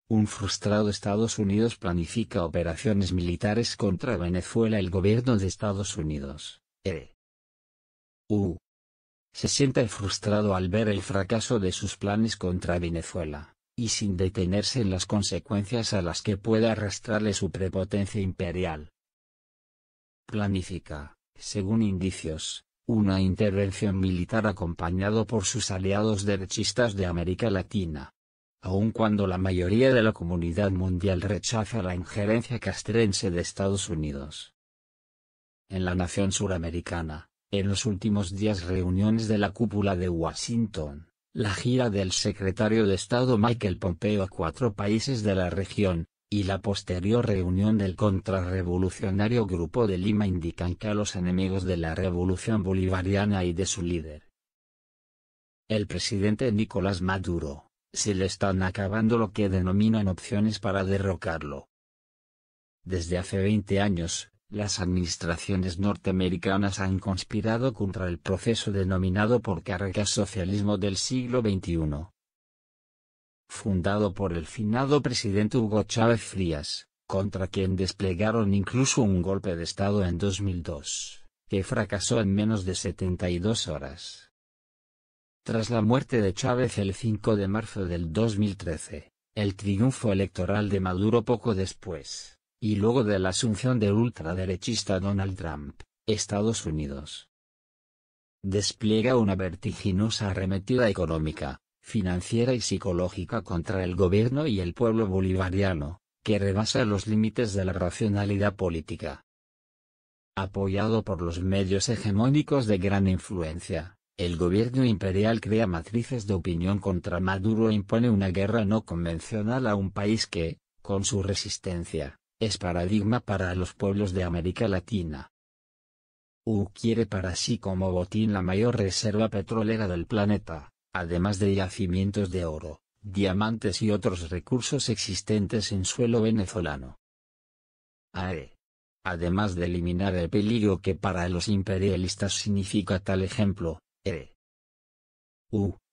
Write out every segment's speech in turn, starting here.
Un frustrado Estados Unidos planifica operaciones militares contra Venezuela. El gobierno de Estados Unidos, se siente frustrado al ver el fracaso de sus planes contra Venezuela, y sin detenerse en las consecuencias a las que puede arrastrarle su prepotencia imperial. Planifica, según indicios, una intervención militar acompañado por sus aliados derechistas de América Latina. Aun cuando la mayoría de la comunidad mundial rechaza la injerencia castrense de Estados Unidos. En la nación suramericana, en los últimos días reuniones de la cúpula de Washington, la gira del secretario de Estado Michael Pompeo a 4 países de la región, y la posterior reunión del contrarrevolucionario Grupo de Lima indican que a los enemigos de la revolución bolivariana y de su líder, el presidente Nicolás Maduro, se le están acabando lo que denominan opciones para derrocarlo. Desde hace 20 años, las administraciones norteamericanas han conspirado contra el proceso denominado por Caracas socialismo del siglo XXI. Fundado por el finado presidente Hugo Chávez Frías, contra quien desplegaron incluso un golpe de Estado en 2002, que fracasó en menos de 72 horas. Tras la muerte de Chávez el 5 de marzo del 2013, el triunfo electoral de Maduro poco después, y luego de la asunción del ultraderechista Donald Trump, Estados Unidos despliega una vertiginosa arremetida económica, financiera y psicológica contra el gobierno y el pueblo bolivariano, que rebasa los límites de la racionalidad política. Apoyado por los medios hegemónicos de gran influencia, el gobierno imperial crea matrices de opinión contra Maduro e impone una guerra no convencional a un país que, con su resistencia, es paradigma para los pueblos de América Latina. Quiere para sí como botín la mayor reserva petrolera del planeta, además de yacimientos de oro, diamantes y otros recursos existentes en suelo venezolano. Además de eliminar el peligro que para los imperialistas significa tal ejemplo,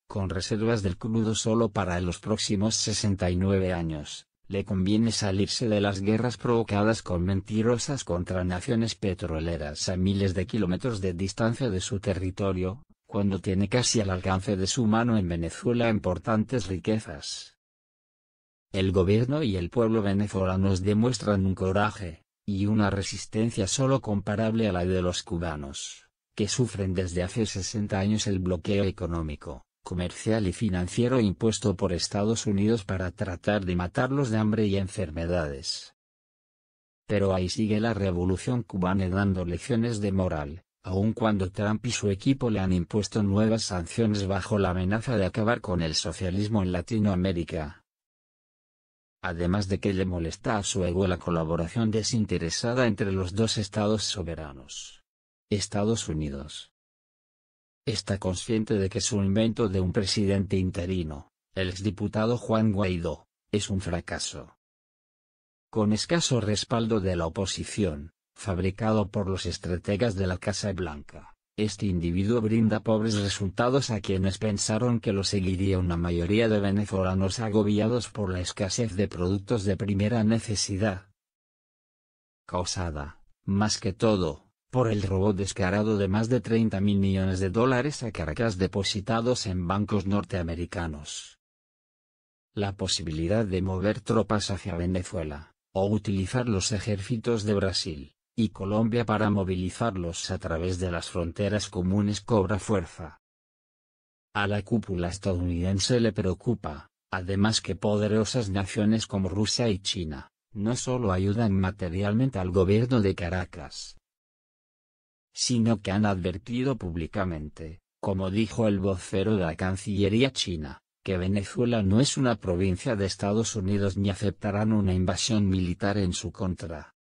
con reservas del crudo solo para los próximos 69 años, le conviene salirse de las guerras provocadas con mentirosas contra naciones petroleras a miles de kilómetros de distancia de su territorio, cuando tiene casi al alcance de su mano en Venezuela importantes riquezas. El gobierno y el pueblo venezolanos demuestran un coraje, y una resistencia solo comparable a la de los cubanos, que sufren desde hace 60 años el bloqueo económico, comercial y financiero impuesto por Estados Unidos para tratar de matarlos de hambre y enfermedades. Pero ahí sigue la revolución cubana dando lecciones de moral, aun cuando Trump y su equipo le han impuesto nuevas sanciones bajo la amenaza de acabar con el socialismo en Latinoamérica. Además de que le molesta a su ego la colaboración desinteresada entre los dos estados soberanos. Estados Unidos está consciente de que su invento de un presidente interino, el exdiputado Juan Guaidó, es un fracaso. Con escaso respaldo de la oposición, fabricado por los estrategas de la Casa Blanca, este individuo brinda pobres resultados a quienes pensaron que lo seguiría una mayoría de venezolanos agobiados por la escasez de productos de primera necesidad, causada, más que todo, por el robo descarado de más de $30.000 millones a Caracas depositados en bancos norteamericanos. La posibilidad de mover tropas hacia Venezuela, o utilizar los ejércitos de Brasil y Colombia para movilizarlos a través de las fronteras comunes cobra fuerza. A la cúpula estadounidense le preocupa, además, que poderosas naciones como Rusia y China, no solo ayudan materialmente al gobierno de Caracas, sino que han advertido públicamente, como dijo el vocero de la Cancillería china, que Venezuela no es una provincia de Estados Unidos ni aceptarán una invasión militar en su contra.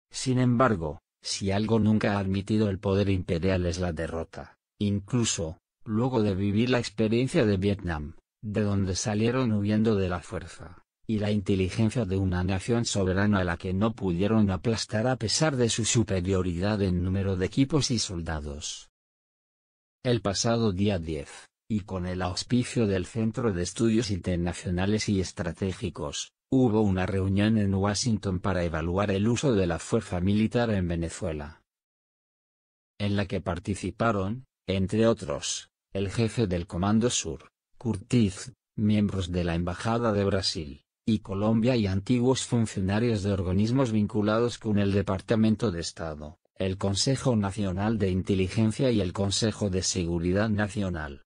Sin embargo, si algo nunca ha admitido el poder imperial es la derrota, incluso, luego de vivir la experiencia de Vietnam, de donde salieron huyendo de la fuerza y la inteligencia de una nación soberana a la que no pudieron aplastar a pesar de su superioridad en número de equipos y soldados. El pasado día 10, y con el auspicio del Centro de Estudios Internacionales y Estratégicos, hubo una reunión en Washington para evaluar el uso de la fuerza militar en Venezuela, en la que participaron, entre otros, el jefe del Comando Sur, Curtiz, miembros de la Embajada de Brasil y Colombia y antiguos funcionarios de organismos vinculados con el Departamento de Estado, el Consejo Nacional de Inteligencia y el Consejo de Seguridad Nacional.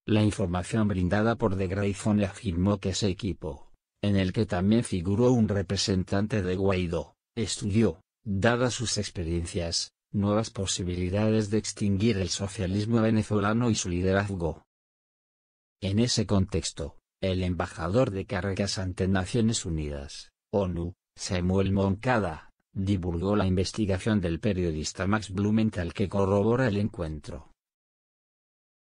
La información brindada por The Grayson afirmó que ese equipo, en el que también figuró un representante de Guaidó, estudió, dadas sus experiencias, nuevas posibilidades de extinguir el socialismo venezolano y su liderazgo. En ese contexto, el embajador de Caracas ante Naciones Unidas, ONU, Samuel Moncada, divulgó la investigación del periodista Max Blumenthal que corrobora el encuentro.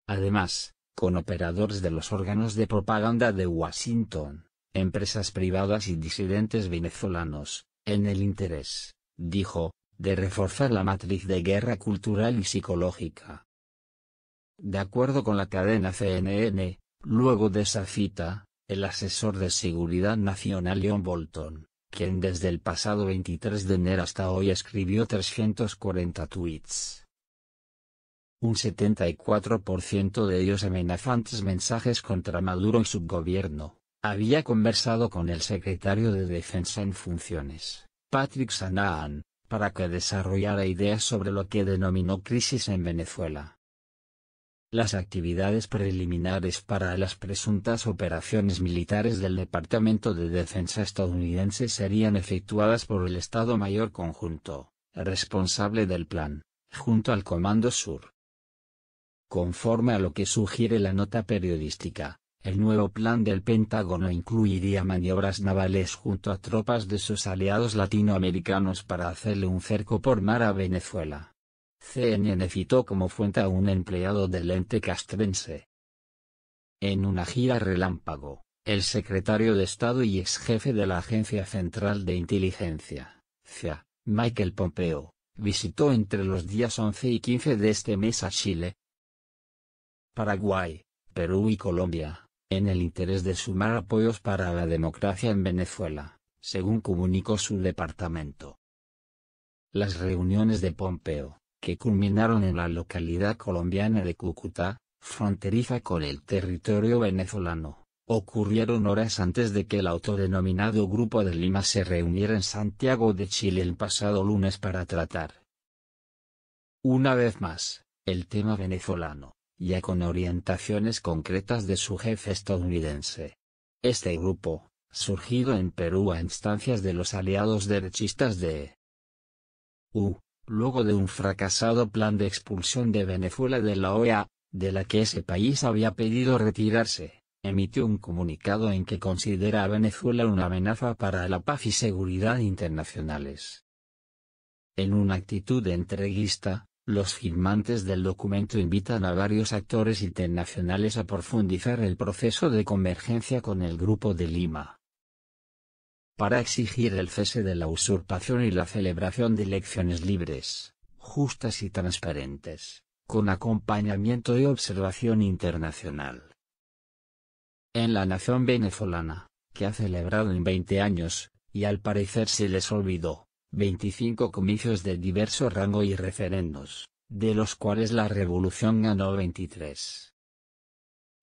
Además, con operadores de los órganos de propaganda de Washington, empresas privadas y disidentes venezolanos, en el interés, dijo, de reforzar la matriz de guerra cultural y psicológica. De acuerdo con la cadena CNN, luego de esa cita, el asesor de Seguridad Nacional John Bolton, quien desde el pasado 23 de enero hasta hoy escribió 340 tweets, un 74% de ellos amenazantes mensajes contra Maduro y su gobierno, había conversado con el secretario de Defensa en funciones, Patrick Shanahan, para que desarrollara ideas sobre lo que denominó crisis en Venezuela. Las actividades preliminares para las presuntas operaciones militares del Departamento de Defensa estadounidense serían efectuadas por el Estado Mayor Conjunto, responsable del plan, junto al Comando Sur. Conforme a lo que sugiere la nota periodística, el nuevo plan del Pentágono incluiría maniobras navales junto a tropas de sus aliados latinoamericanos para hacerle un cerco por mar a Venezuela. CNN citó como fuente a un empleado del ente castrense. En una gira relámpago, el secretario de Estado y ex jefe de la Agencia Central de Inteligencia, CIA, Michael Pompeo, visitó entre los días 11 y 15 de este mes a Chile, Paraguay, Perú y Colombia, en el interés de sumar apoyos para la democracia en Venezuela, según comunicó su departamento. Las reuniones de Pompeo, que culminaron en la localidad colombiana de Cúcuta, fronteriza con el territorio venezolano, ocurrieron horas antes de que el autodenominado Grupo de Lima se reuniera en Santiago de Chile el pasado lunes para tratar, una vez más, el tema venezolano, ya con orientaciones concretas de su jefe estadounidense. Este grupo, surgido en Perú a instancias de los aliados derechistas de luego de un fracasado plan de expulsión de Venezuela de la OEA, de la que ese país había pedido retirarse, emitió un comunicado en que considera a Venezuela una amenaza para la paz y seguridad internacionales. En una actitud entreguista, los firmantes del documento invitan a varios actores internacionales a profundizar el proceso de convergencia con el Grupo de Lima, para exigir el cese de la usurpación y la celebración de elecciones libres, justas y transparentes, con acompañamiento y observación internacional. En la nación venezolana, que ha celebrado en 20 años, y al parecer se les olvidó, 25 comicios de diverso rango y referendos, de los cuales la revolución ganó 23.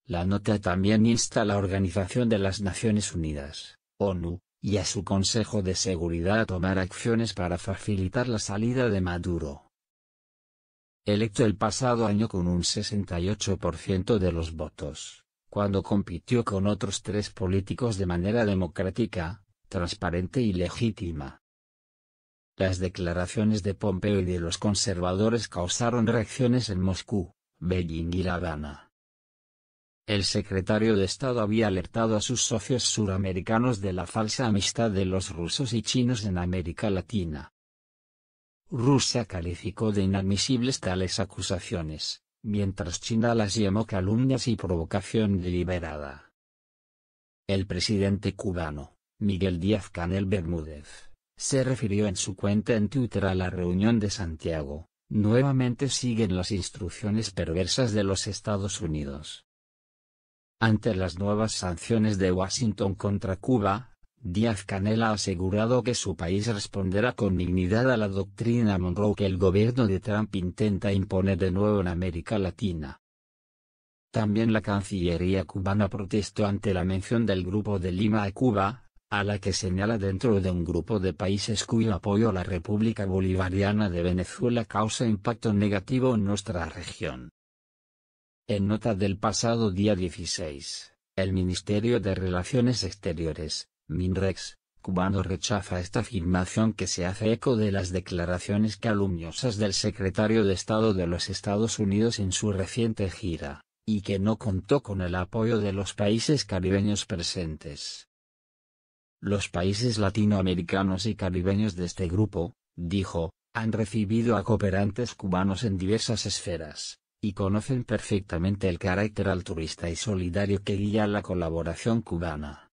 La nota también insta a la Organización de las Naciones Unidas, ONU, y a su Consejo de Seguridad a tomar acciones para facilitar la salida de Maduro, electo el pasado año con un 68% de los votos, cuando compitió con otros 3 políticos de manera democrática, transparente y legítima. Las declaraciones de Pompeo y de los conservadores causaron reacciones en Moscú, Beijing y La Habana. El secretario de Estado había alertado a sus socios suramericanos de la falsa amistad de los rusos y chinos en América Latina. Rusia calificó de inadmisibles tales acusaciones, mientras China las llamó calumnias y provocación deliberada. El presidente cubano, Miguel Díaz-Canel Bermúdez, se refirió en su cuenta en Twitter a la reunión de Santiago, nuevamente siguen las instrucciones perversas de los Estados Unidos. Ante las nuevas sanciones de Washington contra Cuba, Díaz-Canel ha asegurado que su país responderá con dignidad a la doctrina Monroe que el gobierno de Trump intenta imponer de nuevo en América Latina. También la Cancillería cubana protestó ante la mención del Grupo de Lima a Cuba, a la que señala dentro de un grupo de países cuyo apoyo a la República Bolivariana de Venezuela causa impacto negativo en nuestra región. En nota del pasado día 16, el Ministerio de Relaciones Exteriores, MINREX, cubano rechaza esta afirmación que se hace eco de las declaraciones calumniosas del secretario de Estado de los Estados Unidos en su reciente gira, y que no contó con el apoyo de los países caribeños presentes. Los países latinoamericanos y caribeños de este grupo, dijo, han recibido a cooperantes cubanos en diversas esferas, y conocen perfectamente el carácter altruista y solidario que guía la colaboración cubana.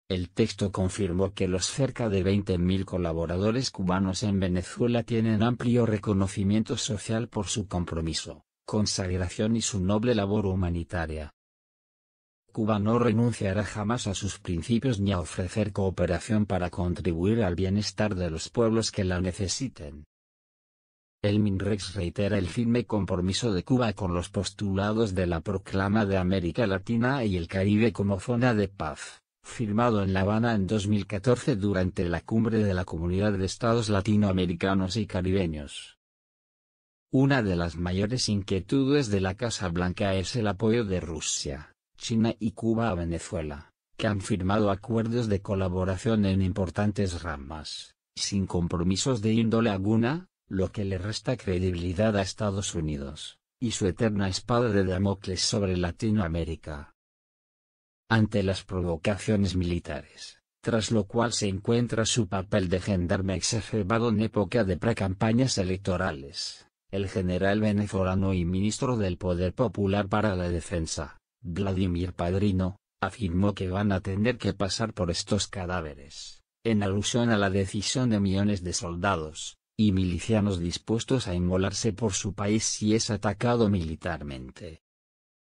El texto confirmó que los cerca de 20.000 colaboradores cubanos en Venezuela tienen amplio reconocimiento social por su compromiso, consagración y su noble labor humanitaria. Cuba no renunciará jamás a sus principios ni a ofrecer cooperación para contribuir al bienestar de los pueblos que la necesiten. El MINREX reitera el firme compromiso de Cuba con los postulados de la Proclama de América Latina y el Caribe como zona de paz, firmado en La Habana en 2014 durante la cumbre de la Comunidad de Estados Latinoamericanos y Caribeños. Una de las mayores inquietudes de la Casa Blanca es el apoyo de Rusia, China y Cuba a Venezuela, que han firmado acuerdos de colaboración en importantes ramas, sin compromisos de índole alguna, lo que le resta credibilidad a Estados Unidos, y su eterna espada de Damocles sobre Latinoamérica. Ante las provocaciones militares, tras lo cual se encuentra su papel de gendarme exacerbado en época de precampañas electorales, el general venezolano y ministro del Poder Popular para la Defensa, Vladimir Padrino, afirmó que van a tener que pasar por estos cadáveres, en alusión a la decisión de millones de soldados y milicianos dispuestos a inmolarse por su país si es atacado militarmente.